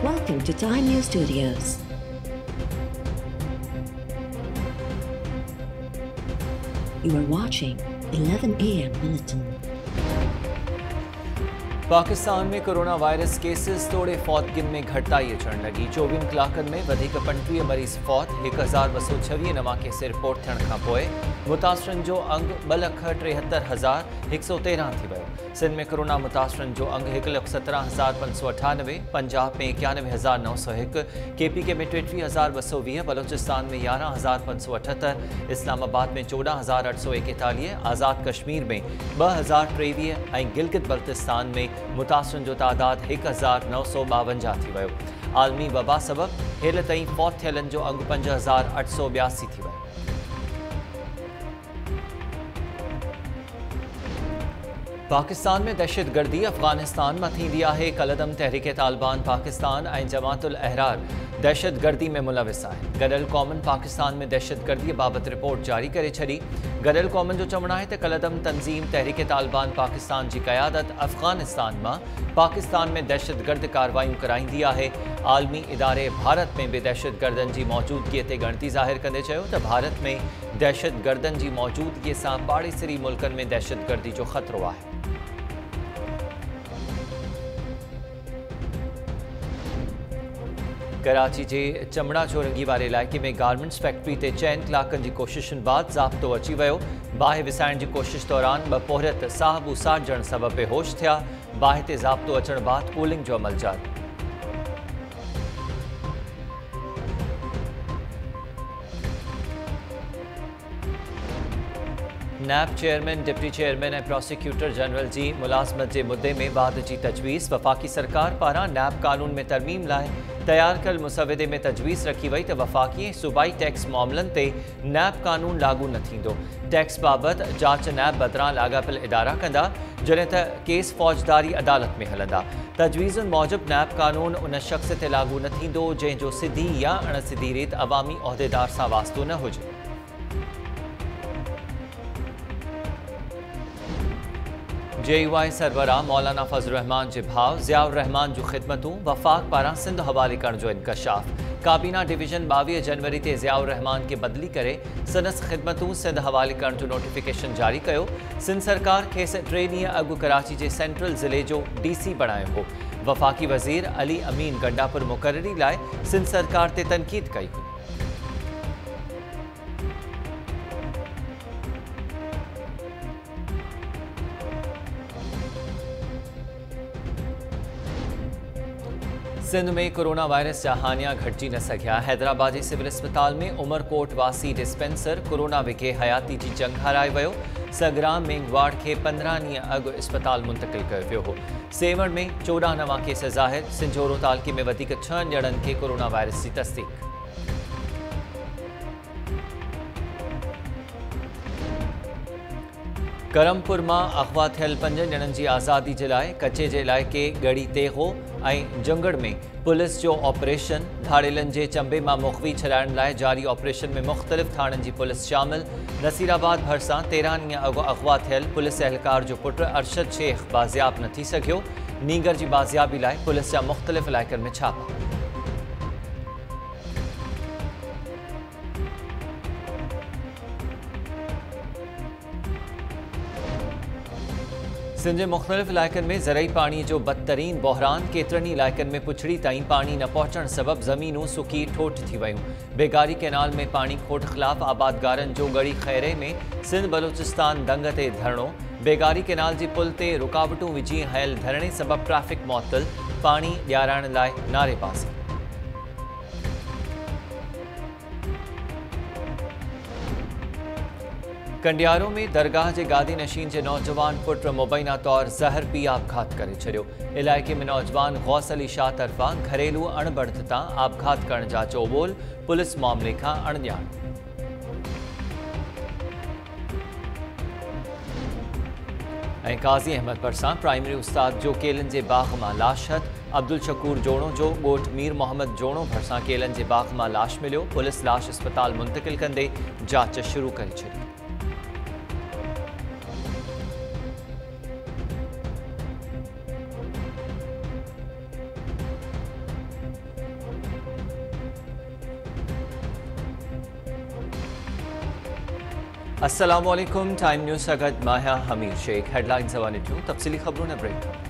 Welcome to Time News Studios. You are watching 11 AM Bulletin. Pakistan में corona virus cases तोड़े फौतगिन में घटताई अचण लगी 24 कलाकनि में वधीक 35 मरीज़ फौत 1226 नवां केस रिपोर्ट थियण खां पोइ मुतासिरनि जो अंग 2,73,113 थी वियो। सिंध में कोरोना मुतासिरनि जो अंग 1,17,598, पंजाब में 91,901, KPK में 33,220, बलोचिस्तान में 11,578, इस्लामाबाद में 14,841, आज़ाद कश्मीर में 2,023 ऐं गिलगित बल्तिस्तान में मुतासिरनि जो तादाद 1,952 थी वियो। आलमी वबा सबब हेल ताईं फौत थियलनि जो अंग 5,882 थी वियो। पाकिस्तान में दहशतगर्दी अफगानिस्तान में थींदी आहे। कलदम तहरीक तालिबान पाकिस्तान ऐं जमातुल अहरार दहशतगर्दी में मुलविस आहे। गॾियल क़ौमुनि पाकिस्तान में दहशतगर्दी बाबति रिपोर्ट जारी करे छॾी। गॾियल क़ौमुनि जो चवणु आहे त कलदम तंज़ीम तहरीक तालिबान पाकिस्तान जी क़यादत अफ़गानिस्तान मां पाकिस्तान में दहशतगर्द कार्रवायूं कराईंदी आहे। आलमी इदारे भारत में भी दहशतगर्दनि जी मौजूदगीअ ते ॻणिती ज़ाहिर कंदे चयो त भारत में दहशतगर्दनि जी मौजूदगीअ सां पाड़ेसरी मुल्कनि में दहशतगर्दी जो ख़तरो आहे। कराची के चमड़ा चोरंगी वारे इलाइक़े में गारमेंट्स फैक्ट्री ते 4 कलाकनि जी कोशिशुनि बाद ज़ाब्तो अची वियो। बाहि विसाइण जी कोशिश दौरान 2 पोहरत साहब उसाड़जण सबब बेहोश थिया। बाहि ते ज़ाब्तो अचण बाद कूलिंग जो अमल जारी। नैब चेयरमैन, डिप्टी चेयरमैन ऐं प्रोसिक्यूटर जनरल जी मुलाज़मत के मुद्दे में बाद जी तजवीज़। वफ़ाक़ी सरकार पारां नैब कानून में तरमीम लाइ तैयार कल मुसवदे में तजवीज़ रखी वई त वफ़ाक़ी ऐं सूबाई टैक्स मामलनि ते नैब कानून लागू न थींदो। टैक्स बाबति जांच नैब बदिरां लाॻापियल इदारा कंदा, जॾहिं त केस फ़ौजदारी अदालत में हलंदा। तजवीज़ुनि मूजिबि नैब कानून उन शख़्स ते लागू न थींदो जंहिंजो सिधी या अणसिधी रीति अवामी उहिदेदार सां वास्तो न हुजे। JUI सरबराह मौलाना फजल रहमान के भाउ ज़ियाउर रहमान जो ख़िदमतूं वफ़ाक़ पारां सिंध हवाले करण जो इंकशाफ। काबीना डिवीज़न 22 जनवरी ते ज़ियाउर रहमान के बदली करे संदसि ख़िदमतूं सिंध हवाले करण जो नोटिफिकेशन जारी कयो। सिंध सरकार खेसि 3 ॾींहं अॻु कराची के सेंट्रल ज़िले जो DC बणायो हो। वफ़ाक़ी वज़ीर अली अमीन गंडापुर मुक़ररी लाइ सिंध सरकार ते तनक़ीद कई हुई। सिंध में कोरोना वायरस जा हानिया घटिजी न सघिया। हैदराबाद जे सिविल अस्पताल में उमरकोट वासी डिस्पेंसर कोरोना विघे हयाती जी जंग हाराए वियो। सगराम मेंगवाड़ के 15 ॾींहं अॻु अस्पताल मुंतक़िल कयो वियो हो। सेवण में 14 नवां केस ज़ाहिर। सिंझोरो तालुके में वधीक 6 ॼणनि खे कोरोना वायरस जी तस्दीक। करमपुर में अगवा थियल 5 ॼणनि जी आज़ादी जे लाइ कचे जे इलाइक़े गढ़ी तेहो ऐं जुंगड़ में पुलिस जो ऑपरेशन। धाड़ेलनि जे चंबे मां मुख़वी छॾाइण लाइ जारी ऑपरेशन में मुख़्तलिफ़ थाणनि जी पुलिस शामिल। नसीराबाद भरिसां 13 ॾींहं अॻु अगवा थियल पुलिस एहलकार जो पुटु अरशद शेख बाज़ियाब न थी सघियो। नीगर जी बाज़ियाबी लाइ पुलिस जा मुख़्तलिफ़ इलाइक़नि में छापा। सिंध जे मुख़्तलिफ़ इलाइक़नि में ज़रई पाणी जो बदतरीन बहरान। केतिरनि इलाइक़नि में पुछड़ी ताईं पाणी न पहुचण सबब ज़मीनूं सुकी ठोठ थी वियूं। बेगारी कैनाल में पाणी खोट ख़िलाफ़ आबादगारनि जो गड़ी खैरे में सिंध बलोचिस्तान दंग ते धरणो। बेगारी कैनाल जी पुल ते रुकावटूं विझी हयल धरणे सबब ट्रैफ़िक मुअत्तल। पाणी ॾियाराइण लाइ नारेबाज़ी। कंडियारो में दरगाह के गादी नशीन के नौजवान पुट मुबैना तौर ज़हर पी आपघात करे छॾियो। इलाइक़े में नौजवान गौस अली शाह तरफ़ां घरेलू अणबड़त तां आपघात करण जा चोबोल। पुलिस मामले खां अणॼाण। काज़ी अहमद भरसां प्राइमरी उस्ताद जो केलन के बाग में लाश हथ। अब्दुल शकूर जोड़ो जो ॻोठ मीर मोहम्मद जोड़ो भरसां केलन के बाग में लाश मिलियो। पुलिस लाश अस्पताल मुंतकिल कंदे जांच शुरू करे छॾी। अस्सलामुअलैकुम टाइम न्यूज़ सगत माया हमीर शेख हेडलाइंस हवाले तफ़सीली खबरों ने ब्रेक।